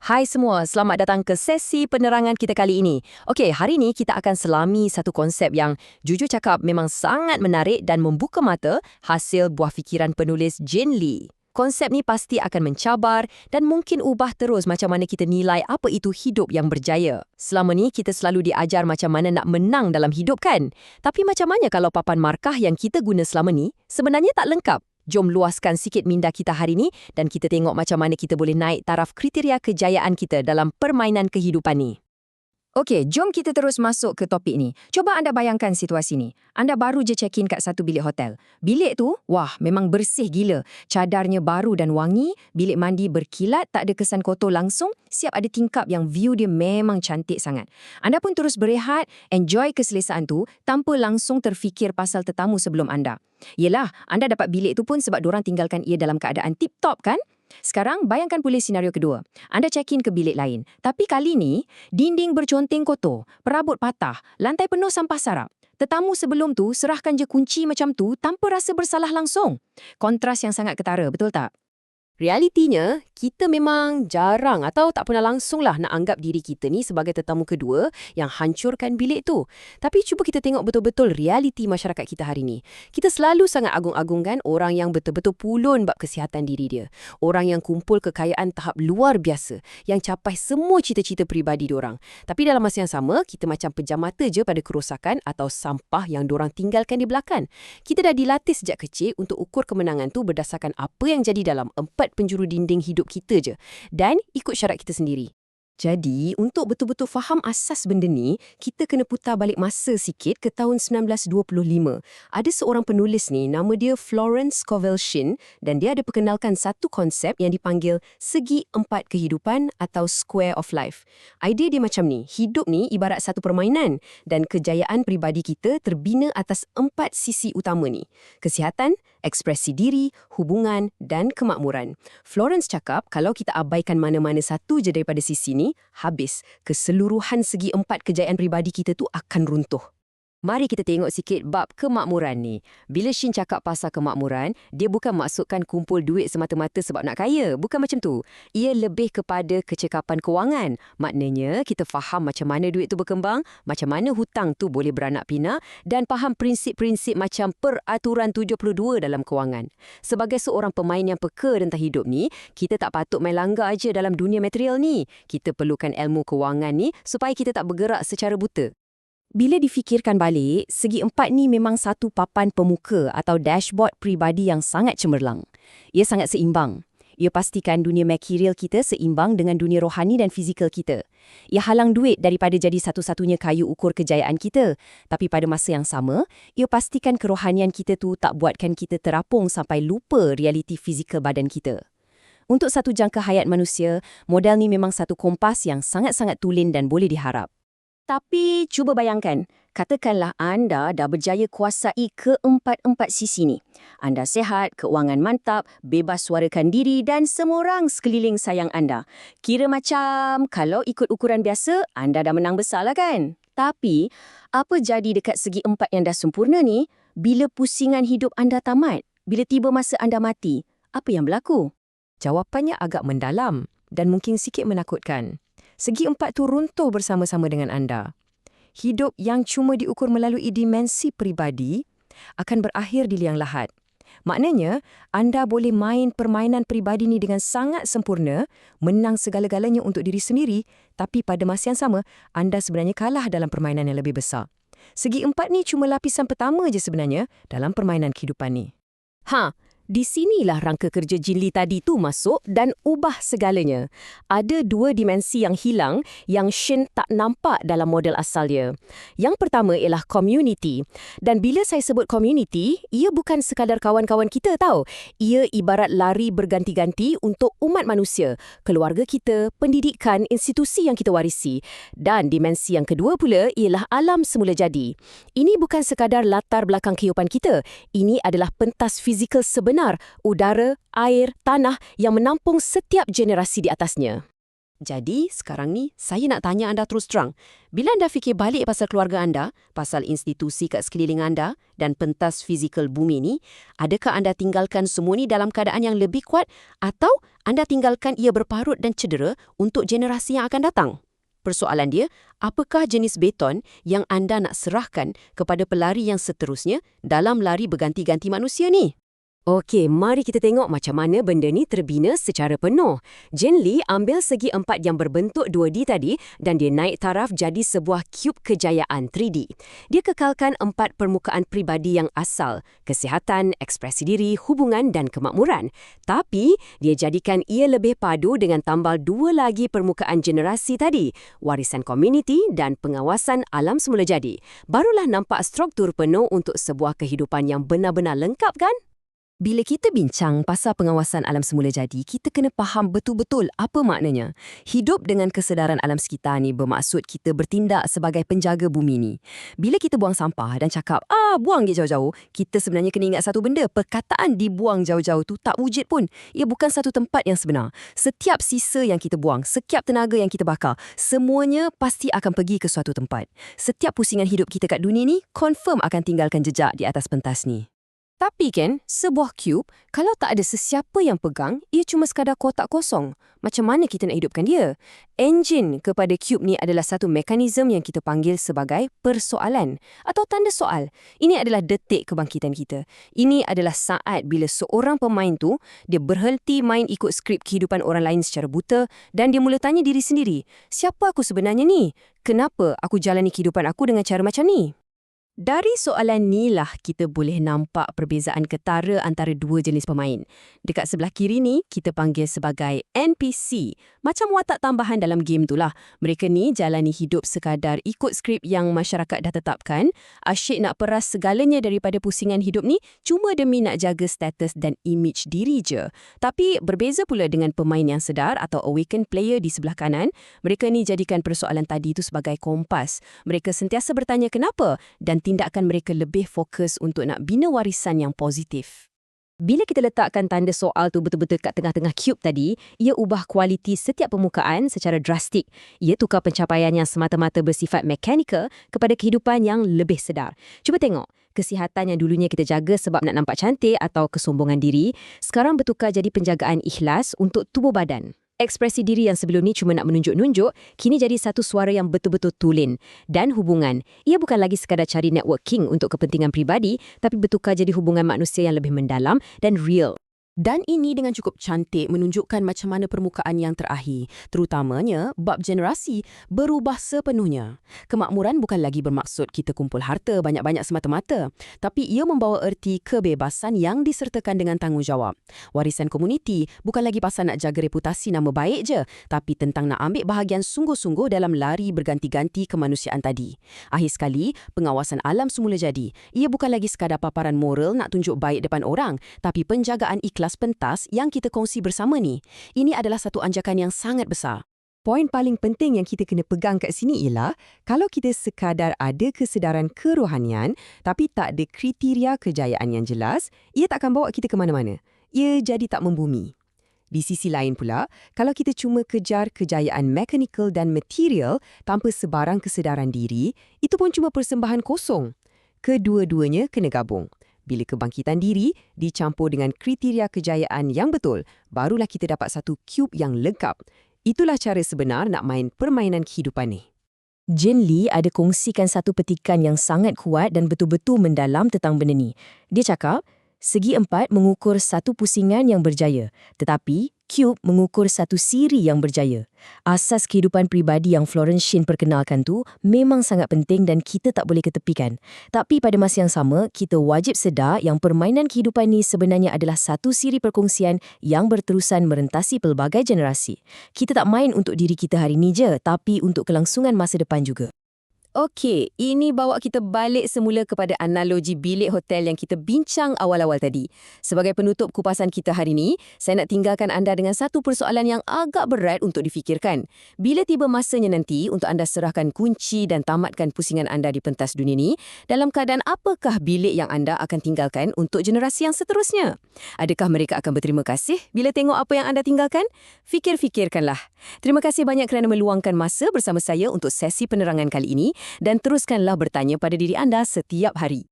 Hai semua, selamat datang ke sesi penerangan kita kali ini. Okey, hari ini kita akan selami satu konsep yang jujur cakap memang sangat menarik dan membuka mata hasil buah fikiran penulis Jane Lee. Konsep ni pasti akan mencabar dan mungkin ubah terus macam mana kita nilai apa itu hidup yang berjaya. Selama ni kita selalu diajar macam mana nak menang dalam hidup kan? Tapi macam mana kalau papan markah yang kita guna selama ni sebenarnya tak lengkap? Jom luaskan sikit minda kita hari ini dan kita tengok macam mana kita boleh naik taraf kriteria kejayaan kita dalam permainan kehidupan ni. Okey, jom kita terus masuk ke topik ni. Cuba anda bayangkan situasi ni. Anda baru je check-in kat satu bilik hotel. Bilik tu, wah, memang bersih gila. Cadarnya baru dan wangi, bilik mandi berkilat, tak ada kesan kotor langsung, siap ada tingkap yang view dia memang cantik sangat. Anda pun terus berehat, enjoy keselesaan tu tanpa langsung terfikir pasal tetamu sebelum anda. Yelah, anda dapat bilik tu pun sebab dorang tinggalkan ia dalam keadaan tip-top kan? Sekarang, bayangkan pulih senario kedua. Anda check-in ke bilik lain. Tapi kali ni, dinding berconteng kotor, perabot patah, lantai penuh sampah sarap. Tetamu sebelum tu serahkan je kunci macam tu tanpa rasa bersalah langsung. Kontras yang sangat ketara, betul tak? Realitinya, kita memang jarang atau tak pernah langsunglah nak anggap diri kita ni sebagai tetamu kedua yang hancurkan bilik tu. Tapi cuba kita tengok betul-betul realiti masyarakat kita hari ni. Kita selalu sangat agung-agungkan orang yang betul-betul pulun bab kesihatan diri dia. Orang yang kumpul kekayaan tahap luar biasa, yang capai semua cita-cita peribadi diorang. Tapi dalam masa yang sama, kita macam pejam mata je pada kerosakan atau sampah yang diorang tinggalkan di belakang. Kita dah dilatih sejak kecil untuk ukur kemenangan tu berdasarkan apa yang jadi dalam 4 penjuru dinding hidup kita je dan ikut syarat kita sendiri. Jadi, untuk betul-betul faham asas benda ni, kita kena putar balik masa sikit ke tahun 1925. Ada seorang penulis ni, nama dia Florence Scovel Shinn, dan dia ada perkenalkan satu konsep yang dipanggil segi empat kehidupan atau square of life. Idea dia macam ni, hidup ni ibarat satu permainan dan kejayaan peribadi kita terbina atas 4 sisi utama ni. Kesihatan, ekspresi diri, hubungan dan kemakmuran. Florence cakap kalau kita abaikan mana-mana satu je daripada sisi ni, habis, keseluruhan segi 4 kejayaan peribadi kita tu akan runtuh. Mari kita tengok sikit bab kemakmuran ni. Bila Shin cakap pasal kemakmuran, dia bukan maksudkan kumpul duit semata-mata sebab nak kaya. Bukan macam tu. Ia lebih kepada kecekapan kewangan. Maknanya, kita faham macam mana duit tu berkembang, macam mana hutang tu boleh beranak pinak dan faham prinsip-prinsip macam peraturan 72 dalam kewangan. Sebagai seorang pemain yang peka tentang hidup ni, kita tak patut main langgar aja dalam dunia material ni. Kita perlukan ilmu kewangan ni supaya kita tak bergerak secara buta. Bila difikirkan balik, segi 4 ni memang satu papan pemuka atau dashboard peribadi yang sangat cemerlang. Ia sangat seimbang. Ia pastikan dunia material kita seimbang dengan dunia rohani dan fizikal kita. Ia halang duit daripada jadi satu-satunya kayu ukur kejayaan kita. Tapi pada masa yang sama, ia pastikan kerohanian kita tu tak buatkan kita terapung sampai lupa realiti fizikal badan kita. Untuk satu jangka hayat manusia, model ni memang satu kompas yang sangat-sangat tulen dan boleh diharap. Tapi cuba bayangkan, katakanlah anda dah berjaya kuasai keempat-empat sisi ni. Anda sehat, keuangan mantap, bebas suarakan diri dan semua orang sekeliling sayang anda. Kira macam kalau ikut ukuran biasa, anda dah menang besar lah kan? Tapi, apa jadi dekat segi 4 yang dah sempurna ni, bila pusingan hidup anda tamat? Bila tiba masa anda mati, apa yang berlaku? Jawapannya agak mendalam dan mungkin sikit menakutkan. Segi 4 tu runtuh bersama-sama dengan anda. Hidup yang cuma diukur melalui dimensi peribadi akan berakhir di liang lahat. Maknanya, anda boleh main permainan peribadi ni dengan sangat sempurna, menang segala-galanya untuk diri sendiri, tapi pada masa yang sama, anda sebenarnya kalah dalam permainan yang lebih besar. Segi 4 ni cuma lapisan pertama je sebenarnya dalam permainan kehidupan ni. Di sinilah rangka kerja Jane Lee tadi tu masuk dan ubah segalanya. Ada 2 dimensi yang hilang yang Shin tak nampak dalam model asal dia. Yang pertama ialah community. Dan bila saya sebut community, ia bukan sekadar kawan-kawan kita tahu. Ia ibarat lari berganti-ganti untuk umat manusia, keluarga kita, pendidikan, institusi yang kita warisi. Dan dimensi yang kedua pula ialah alam semula jadi. Ini bukan sekadar latar belakang kehidupan kita. Ini adalah pentas fizikal sebenar, udara, air, tanah yang menampung setiap generasi di atasnya. Jadi, sekarang ni saya nak tanya anda terus terang. Bila anda fikir balik pasal keluarga anda, pasal institusi kat sekeliling anda dan pentas fizikal bumi ni, adakah anda tinggalkan semua ni dalam keadaan yang lebih kuat atau anda tinggalkan ia berparut dan cedera untuk generasi yang akan datang? Persoalan dia, apakah jenis beton yang anda nak serahkan kepada pelari yang seterusnya dalam lari berganti-ganti manusia ni? Okey, mari kita tengok macam mana benda ni terbina secara penuh. Jen Lee ambil segi 4 yang berbentuk 2D tadi dan dia naik taraf jadi sebuah cube kejayaan 3D. Dia kekalkan 4 permukaan pribadi yang asal, kesihatan, ekspresi diri, hubungan dan kemakmuran. Tapi, dia jadikan ia lebih padu dengan tambal 2 lagi permukaan generasi tadi, warisan komuniti dan pengawasan alam semula jadi. Barulah nampak struktur penuh untuk sebuah kehidupan yang benar-benar lengkap kan? Bila kita bincang pasal pengawasan alam semula jadi, kita kena faham betul-betul apa maknanya. Hidup dengan kesedaran alam sekitar ni bermaksud kita bertindak sebagai penjaga bumi ni. Bila kita buang sampah dan cakap, buang je jauh-jauh, kita sebenarnya kena ingat satu benda. Perkataan dibuang jauh-jauh tu tak wujud pun. Ia bukan satu tempat yang sebenar. Setiap sisa yang kita buang, setiap tenaga yang kita bakar, semuanya pasti akan pergi ke suatu tempat. Setiap pusingan hidup kita kat dunia ni, confirm akan tinggalkan jejak di atas pentas ni. Tapi kan, sebuah cube, kalau tak ada sesiapa yang pegang, ia cuma sekadar kotak kosong. Macam mana kita nak hidupkan dia? Enjin kepada cube ni adalah satu mekanisme yang kita panggil sebagai persoalan atau tanda soal. Ini adalah detik kebangkitan kita. Ini adalah saat bila seorang pemain tu, dia berhenti main ikut skrip kehidupan orang lain secara buta dan dia mula tanya diri sendiri, siapa aku sebenarnya ni? Kenapa aku jalani kehidupan aku dengan cara macam ni? Dari soalan ni lah kita boleh nampak perbezaan ketara antara dua jenis pemain. Dekat sebelah kiri ni, kita panggil sebagai NPC. Macam watak tambahan dalam game tu lah. Mereka ni jalani hidup sekadar ikut skrip yang masyarakat dah tetapkan. Asyik nak peras segalanya daripada pusingan hidup ni cuma demi nak jaga status dan image diri je. Tapi berbeza pula dengan pemain yang sedar atau awakened player di sebelah kanan. Mereka ni jadikan persoalan tadi tu sebagai kompas. Mereka sentiasa bertanya kenapa dan tindakan mereka lebih fokus untuk nak bina warisan yang positif. Bila kita letakkan tanda soal tu betul-betul kat tengah-tengah cube tadi, ia ubah kualiti setiap permukaan secara drastik. Ia tukar pencapaian yang semata-mata bersifat mekanikal kepada kehidupan yang lebih sedar. Cuba tengok, kesihatan yang dulunya kita jaga sebab nak nampak cantik atau kesombongan diri, sekarang bertukar jadi penjagaan ikhlas untuk tubuh badan. Ekspresi diri yang sebelum ni cuma nak menunjuk-nunjuk, kini jadi satu suara yang betul-betul tulen. Dan hubungan, ia bukan lagi sekadar cari networking untuk kepentingan pribadi, tapi bertukar jadi hubungan manusia yang lebih mendalam dan real. Dan ini dengan cukup cantik menunjukkan macam mana permukaan yang terakhir, terutamanya bab generasi, berubah sepenuhnya. Kemakmuran bukan lagi bermaksud kita kumpul harta banyak-banyak semata-mata, tapi ia membawa erti kebebasan yang disertakan dengan tanggungjawab. Warisan komuniti bukan lagi pasal nak jaga reputasi nama baik je, tapi tentang nak ambil bahagian sungguh-sungguh dalam lari berganti-ganti kemanusiaan tadi. Akhir sekali, pengawasan alam semula jadi. Ia bukan lagi sekadar paparan moral nak tunjuk baik depan orang, tapi penjagaan ikhlas pentas yang kita kongsi bersama ni. Ini adalah satu anjakan yang sangat besar. Poin paling penting yang kita kena pegang kat sini ialah kalau kita sekadar ada kesedaran kerohanian tapi tak ada kriteria kejayaan yang jelas, ia tak akan bawa kita ke mana-mana. Ia jadi tak membumi. Di sisi lain pula, kalau kita cuma kejar kejayaan mekanikal dan material tanpa sebarang kesedaran diri, itu pun cuma persembahan kosong. Kedua-duanya kena gabung. Bila kebangkitan diri dicampur dengan kriteria kejayaan yang betul, barulah kita dapat satu cube yang lengkap. Itulah cara sebenar nak main permainan kehidupan ni. Jen Lee ada kongsikan satu petikan yang sangat kuat dan betul-betul mendalam tentang benda ni. Dia cakap, segi 4 mengukur satu pusingan yang berjaya, tetapi cube mengukur satu siri yang berjaya. Asas kehidupan pribadi yang Florence Shinn perkenalkan tu memang sangat penting dan kita tak boleh ketepikan. Tapi pada masa yang sama, kita wajib sedar yang permainan kehidupan ni sebenarnya adalah satu siri perkongsian yang berterusan merentasi pelbagai generasi. Kita tak main untuk diri kita hari ni je, tapi untuk kelangsungan masa depan juga. Okey, ini bawa kita balik semula kepada analogi bilik hotel yang kita bincang awal-awal tadi. Sebagai penutup kupasan kita hari ini, saya nak tinggalkan anda dengan satu persoalan yang agak berat untuk difikirkan. Bila tiba masanya nanti untuk anda serahkan kunci dan tamatkan pusingan anda di pentas dunia ni, dalam keadaan apakah bilik yang anda akan tinggalkan untuk generasi yang seterusnya? Adakah mereka akan berterima kasih bila tengok apa yang anda tinggalkan? Fikir-fikirkanlah. Terima kasih banyak kerana meluangkan masa bersama saya untuk sesi penerangan kali ini. Dan teruskanlah bertanya pada diri anda setiap hari.